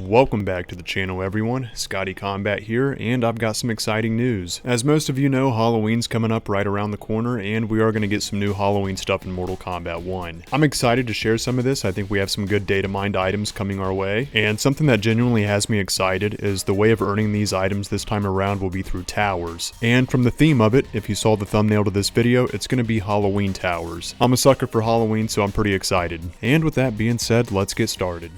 Welcome back to the channel everyone, Scotty Combat here, and I've got some exciting news. As most of you know, Halloween's coming up right around the corner, and we are going to get some new Halloween stuff in Mortal Kombat 1. I'm excited to share some of this. I think we have some good data mined items coming our way, and something that genuinely has me excited is the way of earning these items this time around will be through towers. And from the theme of it, if you saw the thumbnail to this video, it's going to be Halloween towers. I'm a sucker for Halloween, so I'm pretty excited. And with that being said, let's get started.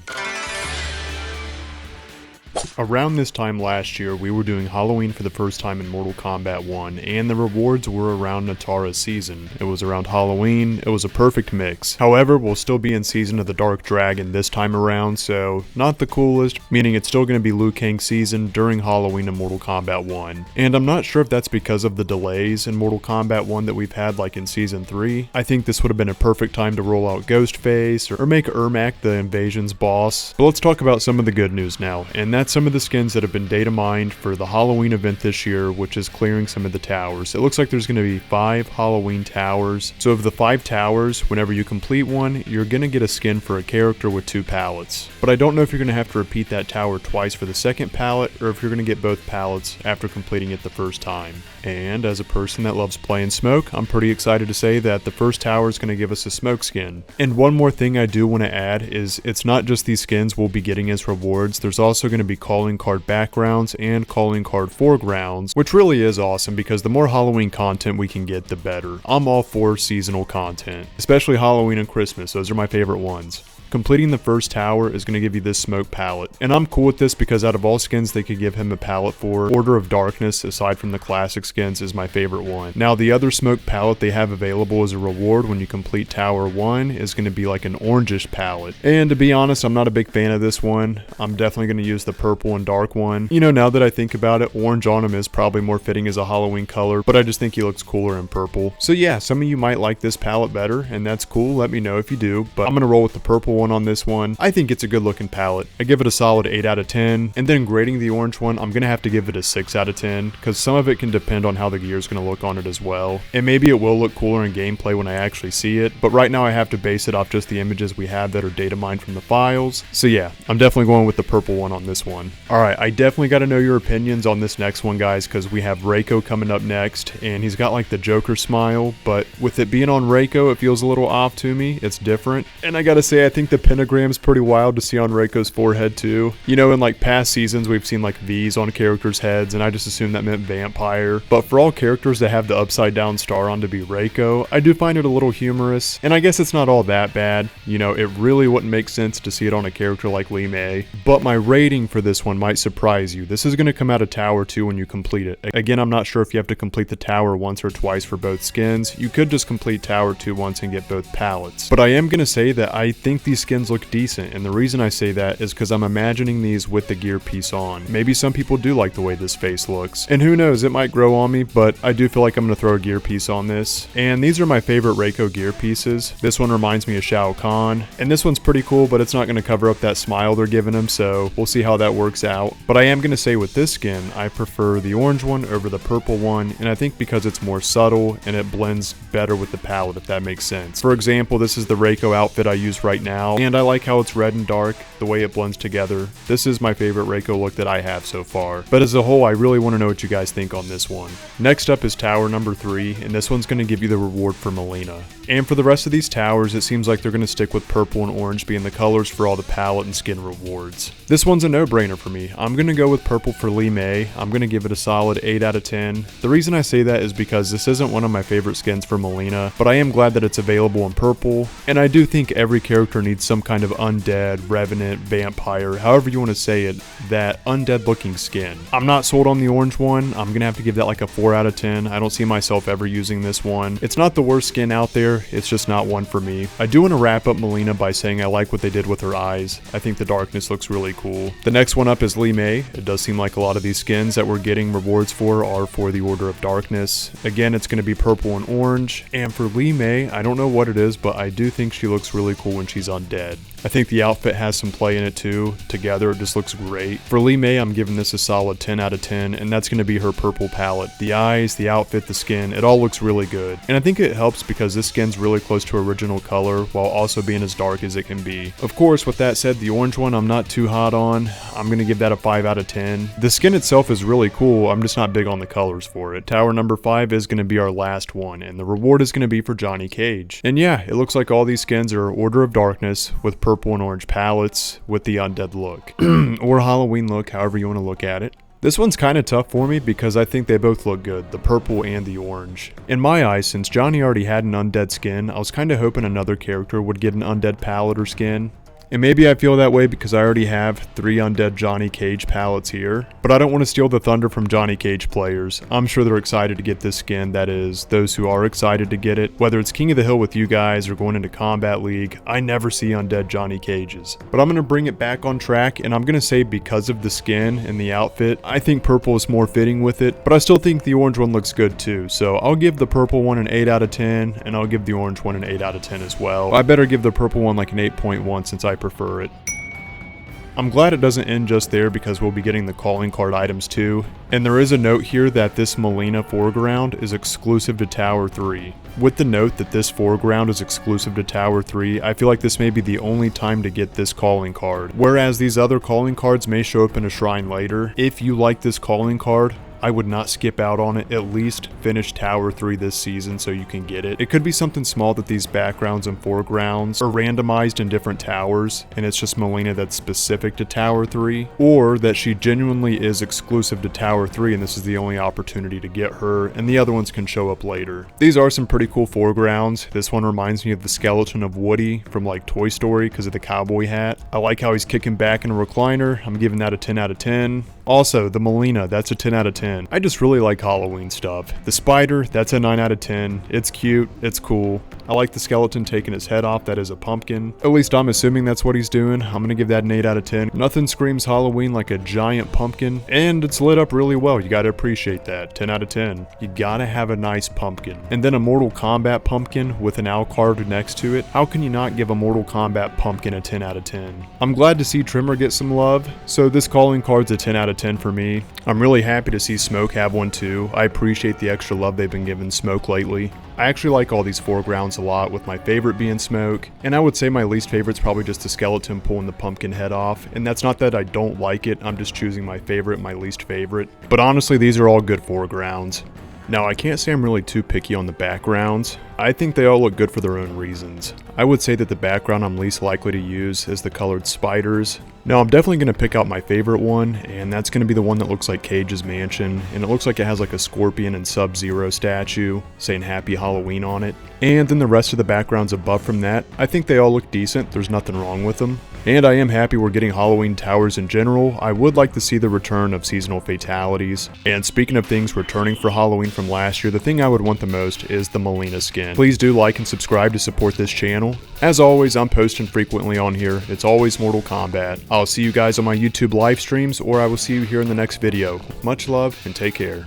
Around this time last year, we were doing Halloween for the first time in Mortal Kombat 1, and the rewards were around Natara's season. It was around Halloween, it was a perfect mix. However, we'll still be in Season of the Dark Dragon this time around, so not the coolest, meaning it's still going to be Liu Kang's season during Halloween in Mortal Kombat 1. And I'm not sure if that's because of the delays in Mortal Kombat 1 that we've had like in Season 3. I think this would have been a perfect time to roll out Ghostface, or make Ermac the Invasion's boss. But let's talk about some of the good news now, and that's some of the skins that have been data mined for the Halloween event this year, which is clearing some of the towers. It looks like there's going to be 5 Halloween towers. So of the 5 towers, whenever you complete one, you're going to get a skin for a character with 2 palettes. But I don't know if you're going to have to repeat that tower twice for the second palette, or if you're going to get both palettes after completing it the first time. And as a person that loves playing smoke, I'm pretty excited to say that the first tower is going to give us a smoke skin. And one more thing I do want to add is it's not just these skins we'll be getting as rewards, there's also going to be calling card backgrounds and calling card foregrounds, which really is awesome because the more Halloween content we can get, the better. I'm all for seasonal content, especially Halloween and Christmas. Those are my favorite ones. Completing the first tower is going to give you this smoke palette, and I'm cool with this because out of all skins they could give him a palette for, Order of Darkness, aside from the classic skins, is my favorite one. Now the other smoke palette they have available as a reward when you complete tower 1 is going to be like an orangish palette, and to be honest, I'm not a big fan of this one. I'm definitely going to use the purple and dark one. You know, now that I think about it, orange on him is probably more fitting as a Halloween color, but I just think he looks cooler in purple. So yeah, some of you might like this palette better, and that's cool, let me know if you do, but I'm going to roll with the purple one on this one. I think it's a good looking palette. I give it a solid 8 out of 10, and then grading the orange one, I'm gonna have to give it a 6 out of 10, because some of it can depend on how the gear is gonna look on it as well. And maybe it will look cooler in gameplay when I actually see it, but right now I have to base it off just the images we have that are data mined from the files. So yeah, I'm definitely going with the purple one on this one. Alright, I definitely gotta know your opinions on this next one, guys, because we have Reiko coming up next, and he's got like the Joker smile, but with it being on Reiko, it feels a little off to me. It's different. And I gotta say, I think the pentagram is pretty wild to see on Reiko's forehead too. You know, in like past seasons we've seen like V's on characters' heads, and I just assumed that meant vampire. But for all characters that have the upside down star on to be Reiko, I do find it a little humorous, and I guess it's not all that bad. You know, it really wouldn't make sense to see it on a character like Lee May. But my rating for this one might surprise you. This is going to come out of Tower 2 when you complete it. Again, I'm not sure if you have to complete the tower once or twice for both skins. You could just complete Tower 2 once and get both palettes. But I am going to say that I think these skins look decent, and the reason I say that is because I'm imagining these with the gear piece on. Maybe some people do like the way this face looks, and who knows, it might grow on me, but I do feel like I'm going to throw a gear piece on this. And these are my favorite Reiko gear pieces. This one reminds me of Shao Kahn, and this one's pretty cool, but it's not going to cover up that smile they're giving him, so we'll see how that works out. But I am going to say with this skin, I prefer the orange one over the purple one, and I think because it's more subtle and it blends better with the palette, if that makes sense. For example, this is the Reiko outfit I use right now, and I like how it's red and dark, the way it blends together. This is my favorite Reiko look that I have so far. But as a whole, I really want to know what you guys think on this one. Next up is tower number 3, and this one's going to give you the reward for Mileena. And for the rest of these towers, it seems like they're going to stick with purple and orange being the colors for all the palette and skin rewards. This one's a no-brainer for me. I'm going to go with purple for Lee May. I'm going to give it a solid 8 out of 10. The reason I say that is because this isn't one of my favorite skins for Mileena, but I am glad that it's available in purple, and I do think every character needs some kind of undead, revenant, vampire, however you want to say it, that undead looking skin. I'm not sold on the orange one. I'm going to have to give that like a 4 out of 10. I don't see myself ever using this one. It's not the worst skin out there, it's just not one for me. I do want to wrap up Mileena by saying I like what they did with her eyes. I think the darkness looks really cool. The next one up is Lee May. It does seem like a lot of these skins that we're getting rewards for are for the Order of Darkness. Again, it's going to be purple and orange. And for Lee May, I don't know what it is, but I do think she looks really cool when she's undead. I think the outfit has some play in it too. Together, it just looks great. For Lee May, I'm giving this a solid 10 out of 10, and that's going to be her purple palette. The eyes, the outfit, the skin, it all looks really good. And I think it helps because this skin's really close to original color while also being as dark as it can be. Of course, with that said, the orange one I'm not too hot on. I'm going to give that a 5 out of 10. The skin itself is really cool, I'm just not big on the colors for it. Tower number 5 is going to be our last one, and the reward is going to be for Johnny Cage. And yeah, it looks like all these skins are Order of Darkness with purple and orange palettes with the undead look. Or Halloween look, however you want to look at it. This one's kind of tough for me because I think they both look good, the purple and the orange. In my eyes, since Johnny already had an undead skin, I was kind of hoping another character would get an undead palette or skin. And maybe I feel that way because I already have 3 undead Johnny Cage palettes here. But I don't want to steal the thunder from Johnny Cage players. I'm sure they're excited to get this skin, that is, those who are excited to get it. Whether it's King of the Hill with you guys or going into Combat League, I never see undead Johnny Cages. But I'm going to bring it back on track, and I'm going to say because of the skin and the outfit, I think purple is more fitting with it. But I still think the orange one looks good too. So I'll give the purple one an 8 out of 10, and I'll give the orange one an 8 out of 10 as well. I better give the purple one like an 8.1 since I prefer it. I'm glad it doesn't end just there because we'll be getting the calling card items too. And there is a note here that this Mileena foreground is exclusive to Tower 3. With the note that this foreground is exclusive to Tower 3, I feel like this may be the only time to get this calling card. Whereas these other calling cards may show up in a shrine later. If you like this calling card, I would not skip out on it. At least finish Tower 3 this season so you can get it. It could be something small that these backgrounds and foregrounds are randomized in different towers, and it's just Mileena that's specific to Tower 3, or that she genuinely is exclusive to Tower 3 and this is the only opportunity to get her, and the other ones can show up later. These are some pretty cool foregrounds. This one reminds me of the skeleton of Woody from like Toy Story because of the cowboy hat. I like how he's kicking back in a recliner. I'm giving that a 10 out of 10. Also, the Mileena, that's a 10 out of 10. I just really like Halloween stuff. The spider, that's a 9 out of 10. It's cute, it's cool. I like the skeleton taking his head off, that is a pumpkin. At least I'm assuming that's what he's doing. I'm gonna give that an 8 out of 10. Nothing screams Halloween like a giant pumpkin, and it's lit up really well. You gotta appreciate that. 10 out of 10. You gotta have a nice pumpkin. And then a Mortal Kombat pumpkin with an owl card next to it. How can you not give a Mortal Kombat pumpkin a 10 out of 10? I'm glad to see Trimmer get some love, so this calling card's a 10 out of 10 for me. I'm really happy to see Smoke have one too. I appreciate the extra love they've been giving Smoke lately. I actually like all these foregrounds a lot, with my favorite being Smoke, and I would say my least favorite's probably just the skeleton pulling the pumpkin head off, and that's not that I don't like it, I'm just choosing my favorite, my least favorite. But honestly, these are all good foregrounds. Now, I can't say I'm really too picky on the backgrounds. I think they all look good for their own reasons. I would say that the background I'm least likely to use is the colored spiders. Now, I'm definitely going to pick out my favorite one, and that's going to be the one that looks like Cage's mansion, and it looks like it has like a Scorpion and Sub-Zero statue saying Happy Halloween on it. And then the rest of the backgrounds above from that, I think they all look decent, there's nothing wrong with them. And I am happy we're getting Halloween towers in general. I would like to see the return of seasonal fatalities. And speaking of things returning for Halloween from last year, the thing I would want the most is the Mileena skin. Please do like and subscribe to support this channel. As always, I'm posting frequently on here. It's always Mortal Kombat. I'll see you guys on my YouTube live streams, or I will see you here in the next video. Much love and take care.